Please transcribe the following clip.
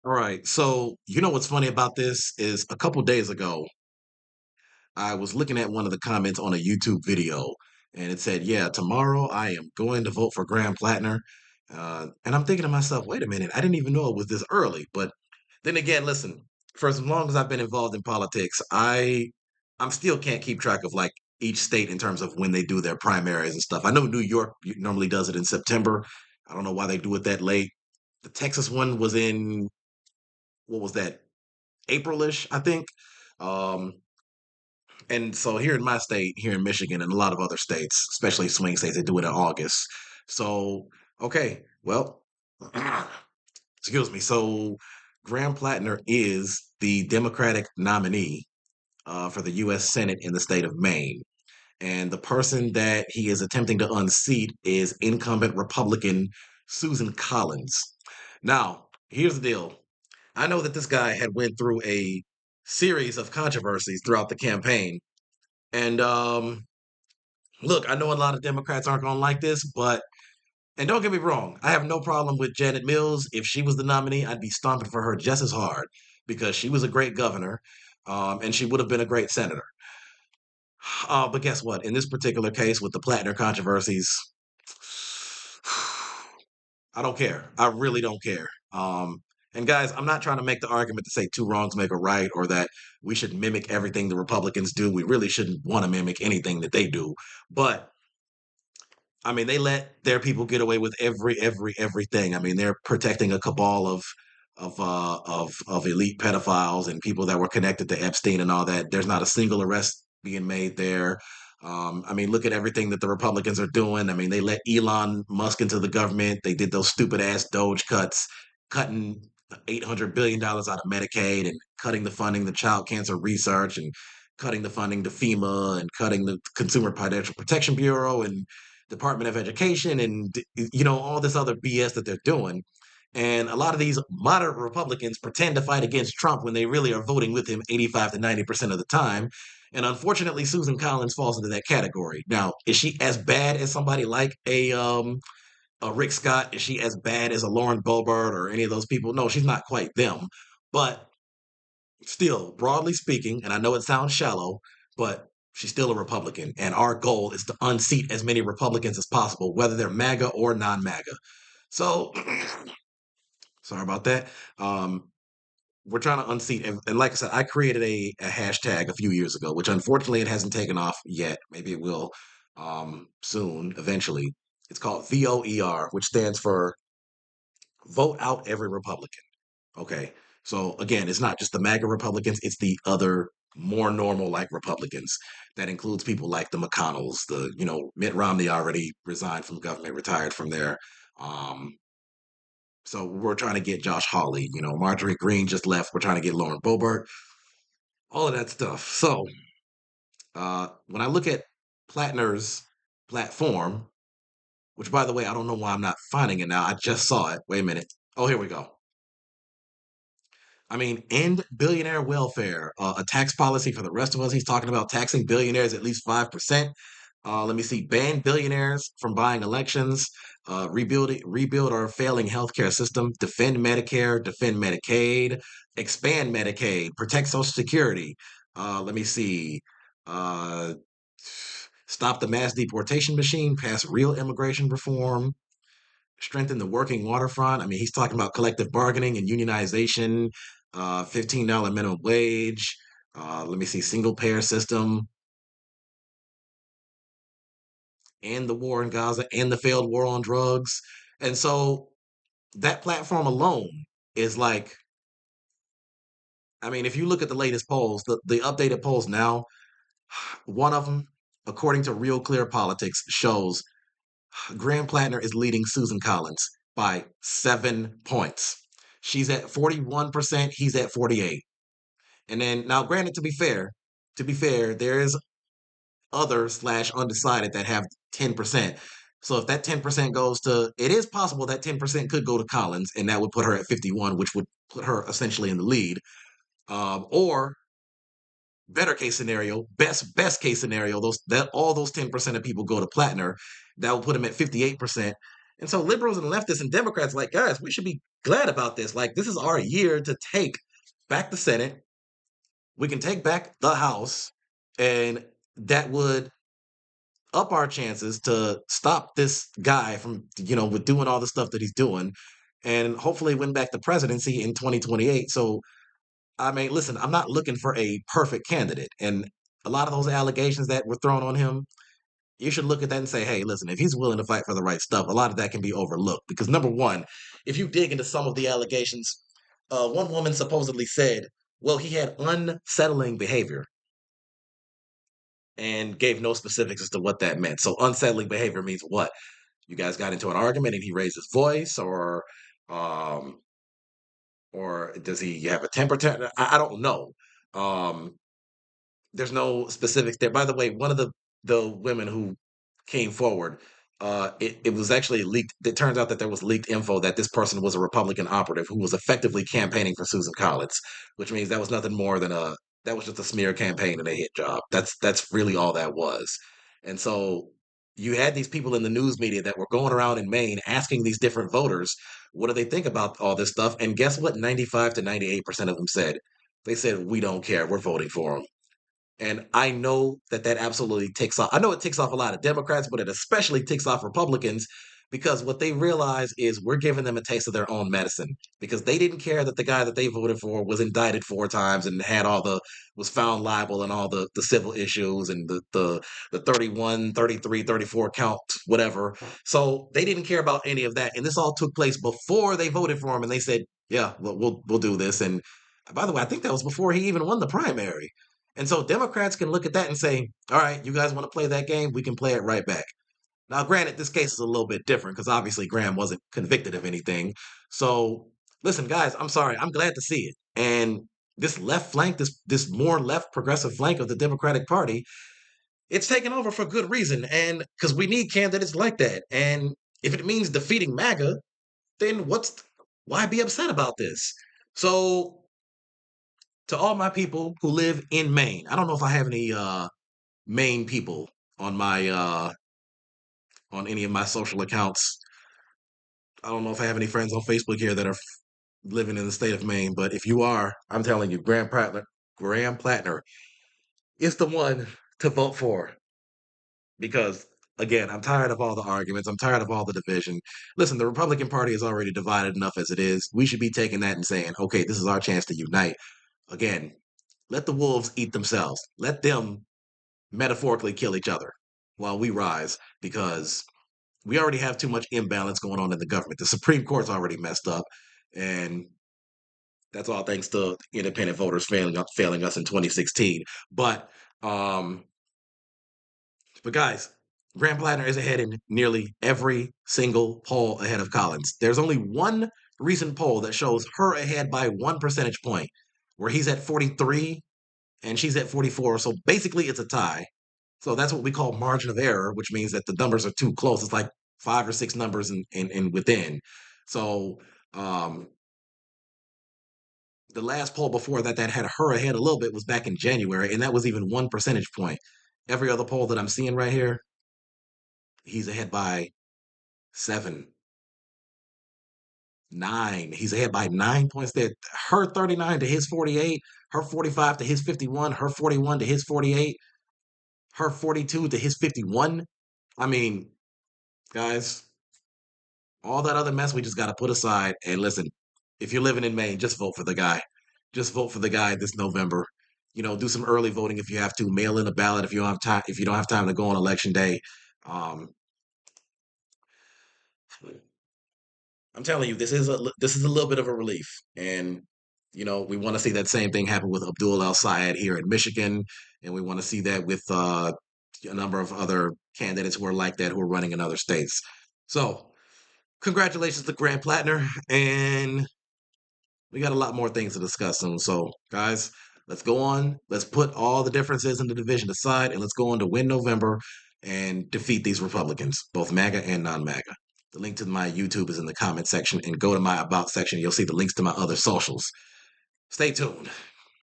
All right. So, you know what's funny about this is a couple days ago, I was looking at one of the comments on a YouTube video, and it said, "Yeah, tomorrow I am going to vote for Graham Platner." And I'm thinking to myself, wait a minute, I didn't even know it was this early. But then again, listen, for as long as I've been involved in politics, I'm still can't keep track of like each state in terms of when they do their primaries and stuff. I know New York normally does it in September. I don't know why they do it that late. The Texas one was in what was that? Aprilish, I think. Um, and so here in my state, here in Michigan, and a lot of other states, especially swing states, they do it in August. So, okay, well, excuse me. So, Graham Platner is the Democratic nominee for the U.S. Senate in the state of Maine. And the person that he is attempting to unseat is incumbent Republican Susan Collins. Now, here's the deal. I know that this guy had went through a series of controversies throughout the campaign. And look, I know a lot of Democrats aren't going to like this, but and don't get me wrong, I have no problem with Janet Mills. If she was the nominee, I'd be stomping for her just as hard because she was a great governor, and she would have been a great senator. But guess what? In this particular case, with the Platner controversies, I don't care. I really don't care. And guys, I'm not trying to make the argument to say two wrongs make a right or that we should mimic everything the Republicans do. We really shouldn't want to mimic anything that they do. But I mean, they let their people get away with everything. I mean, they're protecting a cabal of elite pedophiles and people that were connected to Epstein and all that. There's not a single arrest being made there. I mean, look at everything that the Republicans are doing. I mean, they let Elon Musk into the government. They did those stupid ass Doge cuts, cutting $800 billion out of Medicaid and cutting the funding to child cancer research and cutting the funding to FEMA and cutting the Consumer Financial Protection Bureau and Department of Education and all this other BS that they're doing. And a lot of these moderate Republicans pretend to fight against Trump when they really are voting with him 85 to 90% of the time. And unfortunately, Susan Collins falls into that category. Now, is she as bad as somebody like a Rick Scott? Is she as bad as a Lauren Boebert or any of those people? No, she's not quite them. But still, broadly speaking, and I know it sounds shallow, but she's still a Republican. And our goal is to unseat as many Republicans as possible, whether they're MAGA or non MAGA. So, sorry about that. Um, we're trying to unseat, and like I said, I created a hashtag a few years ago, which unfortunately it hasn't taken off yet. Maybe it will soon, eventually. It's called VOER, which stands for Vote Out Every Republican. Okay. So again, it's not just the MAGA Republicans, it's the other more normal like Republicans. That includes people like the McConnells, Mitt Romney already resigned from government, retired from there. Um, so we're trying to get Josh Hawley, Marjorie Greene just left. We're trying to get Lauren Boebert, all of that stuff. So when I look at Platner's platform, which by the way, I don't know why I'm not finding it now. I just saw it. Wait a minute. Oh, here we go. I mean, end billionaire welfare, a tax policy for the rest of us. He's talking about taxing billionaires at least 5%. Let me see, ban billionaires from buying elections, rebuild our failing healthcare system, defend Medicare, defend Medicaid, expand Medicaid, protect Social Security. Let me see, uh, stop the mass deportation machine, pass real immigration reform, strengthen the working waterfront. I mean, he's talking about collective bargaining and unionization, $15 minimum wage. Let me see, single payer system, and the war in Gaza, and the failed war on drugs. And so that platform alone is like, I mean, if you look at the latest polls, the updated polls now, one of them, according to Real Clear Politics, shows Graham Platner is leading Susan Collins by 7 points. She's at 41%, he's at 48. And then now, granted, to be fair, there is other slash undecided that have 10%. So if that 10% goes to, it is possible that 10% could go to Collins, and that would put her at 51, which would put her essentially in the lead. Or better case scenario, best case scenario, those that all those 10% of people go to Platner, that will put him at 58%. And so liberals and leftists and Democrats, like, guys, we should be glad about this. Like, this is our year to take back the Senate. We can take back the House, and that would up our chances to stop this guy from, with doing all the stuff that he's doing, and hopefully win back the presidency in 2028. So, I mean, listen, I'm not looking for a perfect candidate. And a lot of those allegations that were thrown on him, you should look at that and say, hey, listen, if he's willing to fight for the right stuff, a lot of that can be overlooked. Because number one, if you dig into some of the allegations, one woman supposedly said, well, he had unsettling behavior and gave no specifics as to what that meant. So unsettling behavior means what? You guys got into an argument and he raised his voice, um, or does he have a temper? I don't know. Um, there's no specifics there. By the way, one of the women who came forward, it was actually leaked. It turns out that there was leaked info that this person was a Republican operative who was effectively campaigning for Susan Collins, which means that was nothing more than that was just a smear campaign and a hit job. That's really all that was. And so you had these people in the news media that were going around in Maine asking these different voters, what do they think about all this stuff? And guess what? 95 to 98% of them said. They said, we don't care. We're voting for him. And I know that that absolutely ticks off. I know it ticks off a lot of Democrats, but it especially ticks off Republicans because what they realize is we're giving them a taste of their own medicine because they didn't care that the guy that they voted for was indicted 4 times and had was found liable and all the civil issues and the 31, 33, 34 count, whatever. So they didn't care about any of that. And this all took place before they voted for him and they said, yeah, we'll do this. And by the way, I think that was before he even won the primary. And so Democrats can look at that and say, all right, you guys want to play that game? We can play it right back. Now, granted, this case is a little bit different because obviously Graham wasn't convicted of anything. So listen, guys, I'm sorry. I'm glad to see it. And this left flank, this more left progressive flank of the Democratic Party, it's taken over for good reason. And because we need candidates like that. And if it means defeating MAGA, then why be upset about this? So to all my people who live in Maine, I don't know if I have any Maine people on my on any of my social accounts. I don't know if I have any friends on Facebook here that are living in the state of Maine, but if you are, I'm telling you, Graham Platner is the one to vote for because again, I'm tired of all the arguments. I'm tired of all the division. Listen, the Republican Party is already divided enough as it is. We should be taking that and saying, okay, this is our chance to unite. Again, let the wolves eat themselves. Let them metaphorically kill each other while we rise because we already have too much imbalance going on in the government. The Supreme Court's already messed up, and that's all thanks to independent voters failing us in 2016. But um, but guys, Graham Platner is ahead in nearly every single poll ahead of Collins. There's only one recent poll that shows her ahead by 1 percentage point, where he's at 43 and she's at 44. So basically, it's a tie. So that's what we call margin of error, which means that the numbers are too close. It's like 5 or 6 numbers in within. So um, the last poll before that had her ahead a little bit was back in January, and that was even 1 percentage point. Every other poll that I'm seeing right here, he's ahead by 7, 9. He's ahead by 9 points there. Her 39 to his 48, her 45 to his 51, her 41 to his 48, her 42 to his 51. I mean, guys, all that other mess we just got to put aside and listen. If you're living in Maine, just vote for the guy. Just vote for the guy this November. Do some early voting if you have to. Mail in a ballot if you don't have time. If you don't have time to go on election day. Um, I'm telling you, this is a little bit of a relief, and we want to see that same thing happen with Abdul El Sayed here in Michigan, and we want to see that with a number of other candidates who are like that who are running in other states. So, congratulations to Grant Platner, and we got a lot more things to discuss soon. So, guys, let's go on. Let's put all the differences in the division aside, and let's go on to win November and defeat these Republicans, both MAGA and non-MAGA. The link to my YouTube is in the comment section, and go to my About section. You'll see the links to my other socials. Stay tuned.